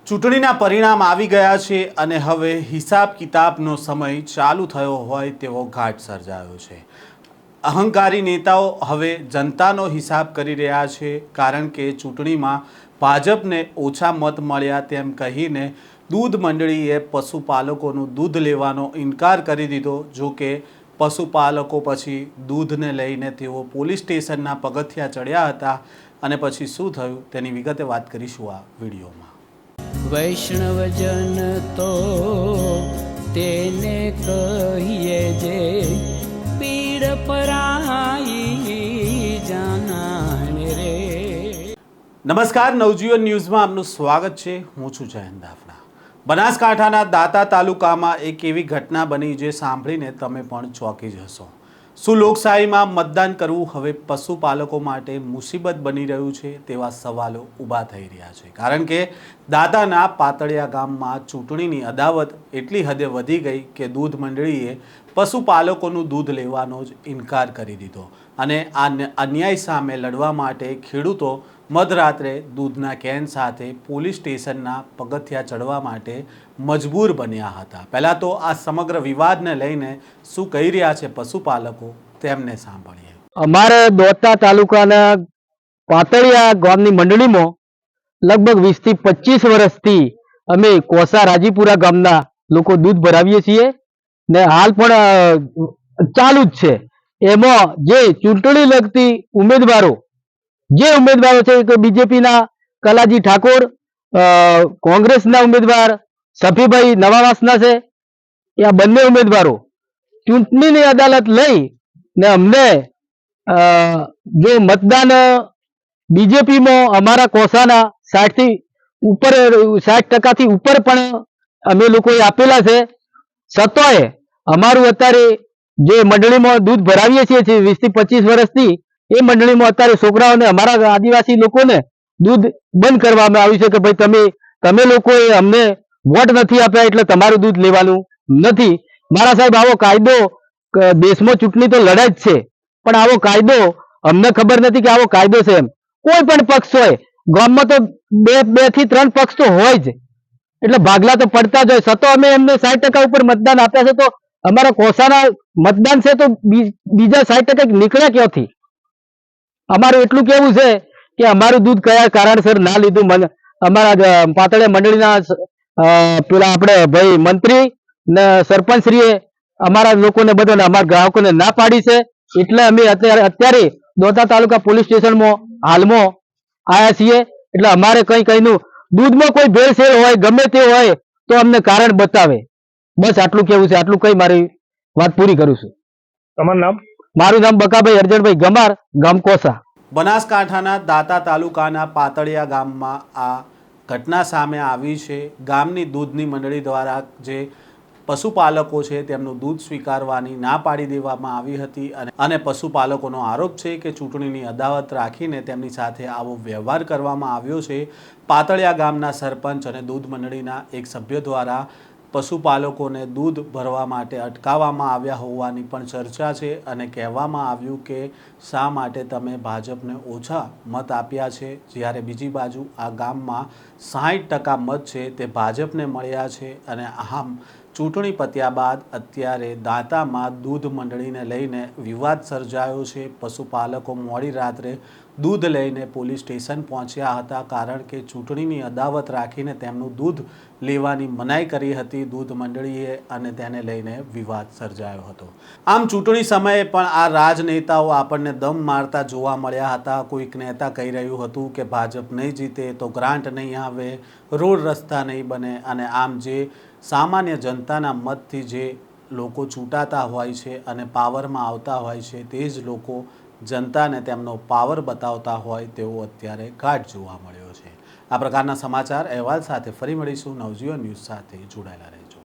ચૂંટણીના પરિણામ આવી ગયા છે અને હવે હિસાબ કિતાબનો સમય ચાલુ થયો હોય તેવો ઘાટ સર્જાયો છે। અહંકારી નેતાઓ હવે જનતાનો હિસાબ કરી રહ્યા છે, કારણ કે ચૂંટણીમાં ભાજપને ઓછા મત મળ્યા તેમ કહીને દૂધ મંડળીએ પશુપાલકોનું દૂધ લેવાનો ઇનકાર કરી દીધો। જો કે પશુપાલકો પછી દૂધને લઈને તેઓ પોલીસ સ્ટેશનના પગથિયા ચડ્યા હતા અને પછી શું થયું તેની વિગતે વાત કરીશું આ વિડીયોમાં। વૈષ્ણવજન તો તેને કહીએ જે પીડ પરાઈ જાનાને રે। નમસ્કાર, નવજીવન ન્યૂઝમાં આપનું સ્વાગત છે। હું છું જયંત દાફડા। બનાસકાંઠાના દાંતા તાલુકામાં એક એવી ઘટના બની જે સાંભળીને તમે પણ ચોંકી જશો। શું લોકશાહીમાં મતદાન કરવું હવે પશુપાલકો માટે મુસીબત બની રહ્યું છે તેવા સવાલો ઊભા થઈ રહ્યા છે, કારણ કે દાંતાના પાતળિયા ગામમાં ચૂંટણીની અદાવત એટલી હદે વધી ગઈ કે દૂધ મંડળીએ પશુપાલકોનું દૂધ લેવાનો જ ઇનકાર કરી દીધો અને આ અન્યાય સામે લડવા માટે ખેડૂતો મધરાત્રે દૂધના કેન સાથે પોલીસ સ્ટેશનના પગથિયા ચડવા માટે મજબૂર બન્યા હતા। પહેલાં તો આ સમગ્ર વિવાદને લઈને શું કહી રહ્યા છે પશુપાલકો તેમને સાંભળીએ। અમારે દાંતા તાલુકાના પાતળિયા ગામની મંડળીમાં લગભગ 20 થી 25 વર્ષથી અમે કોસા રાજીપુરા ગામના લોકો દૂધ ભરાવીએ છીએ ને હાલ પણ ચાલુ જ છે। એમાં જે ચૂંટણી લગતી ઉમેદવારો છે કે બીજેપીના કલાજી ઠાકોર, કોંગ્રેસના ઉમેદવાર સફીભાઈ નવાવાસના છે, એ આ બંને ઉમેદવારો ચૂંટણીની અદાલત લઈ ને અમને જો મતદાન બીજેપીમાં અમારા કોસાના 60% ઉપર પણ અમે લોકોએ આપેલા છે। છતાંય અમારું અત્યારે જે મંડળીમાં દૂધ ભરાવીએ છીએ 20 થી 25 વર્ષથી એ મંડળીમાં અત્યારે છોકરાઓને અમારા આદિવાસી લોકોને દૂધ બંધ કરવામાં આવ્યું છે કે ભાઈ તમે લોકોએ અમને વોટ નથી આપ્યા એટલે તમારું દૂધ લેવાનું નથી। મારા સાહેબ, આવો કાયદો દેશમાં ચૂંટણી તો લડાય જ છે, પણ આવો કાયદો અમને ખબર નથી કે આવો કાયદો છે। એમ કોઈ પણ પક્ષ હોય ગામમાં તો બે થી 3 પક્ષ તો હોય જ, એટલે ભાગલા તો પડતા જ હોય। છતાં અમે એમને 60% ઉપર મતદાન આપ્યા છે, તો અમારા કોસાના મતદાન છે તો બીજા 60% નીકળ્યા ક્યાંથી? અમારું એટલું કેવું છે કે અમારું દૂધ કયા કારણસર ના લીધું, અમારા પાતળિયા મંડળીના પેલા આપણે ભાઈ મંત્રી ને સરપંચશ્રીએ અમારા લોકોને બધાને અમારા ગ્રાહકોને ના પાડી છે। એટલે અમે અત્યારે દાંતા તાલુકા પોલીસ સ્ટેશનમાં હાલમાં આવ્યા છીએ। એટલે અમારે કઈનું દૂધમાં કોઈ ભેળસેળ હોય ગમે તે હોય તો અમને કારણ બતાવે, બસ આટલું કેવું છે। આટલું કઈ મારી વાત પૂરી કરું છું। તમારું નામ? મારું નામ બકાભાઈ અરજણભાઈ ગમાર, ગામ કોસા। બનાસકાંઠાના દાંતા તાલુકાના પાતળિયા ગામમાં આ ઘટના સામે આવી છે। ગામની દૂધની મંડળી દ્વારા જે પશુપાલકો છે તેમનું દૂધ સ્વીકારવાની ના પાડી દેવામાં આવી હતી અને પશુપાલકોનો આરોપ છે કે ચૂંટણીની અદાવત રાખીને તેમની સાથે આવો વ્યવહાર કરવામાં આવ્યો છે। પાતળિયા ગામના સરપંચ અને દૂધ મંડળીના એક સભ્ય દ્વારા પશુપાલકોને દૂધ ભરવા માટે અટકાવવામાં આવ્યા હોવાની પણ ચર્ચા છે અને કહેવામાં આવ્યું કે શા માટે તમે ભાજપને ઓછા મત આપ્યા છે, જ્યારે બીજી બાજુ આ ગામમાં 60% મત છે તે ભાજપને મળ્યા છે। અને આમ ચૂંટણી પત્યા બાદ અત્યારે દાંતામાં દૂધ મંડળીને લઈને વિવાદ સર્જાયો છે। પશુપાલકો મોડી રાત્રે દૂધ લઈને પોલીસ સ્ટેશન પહોંચ્યા હતા, કારણ કે ચૂંટણીની અદાવત રાખીને તેમનું દૂધ લેવાની મનાઈ કરી હતી દૂધ મંડળીએ અને તેને લઈને વિવાદ સર્જાયો હતો। આમ ચૂંટણી સમયે પણ આ રાજનેતાઓ આપણને દમ મારતા જોવા મળ્યા હતા। કોઈક નેતા કહી રહ્યું હતું કે ભાજપ નહીં જીતે તો ગ્રાન્ટ નહીં આવે, રોડ રસ્તા નહીં બને, અને આમ જે સામાન્ય જનતાના મતથી જે લોકો ચૂંટાતા હોય છે અને પાવરમાં આવતા હોય છે તે જ લોકો જનતાને તેમનો પાવર બતાવતા હોય તેવો અત્યારે ઘાટ જોવા મળ્યો છે। આ પ્રકારના સમાચાર અહેવાલ સાથે ફરી મળીશું। નવજીવન ન્યૂઝ સાથે જોડાયેલા રહેજો।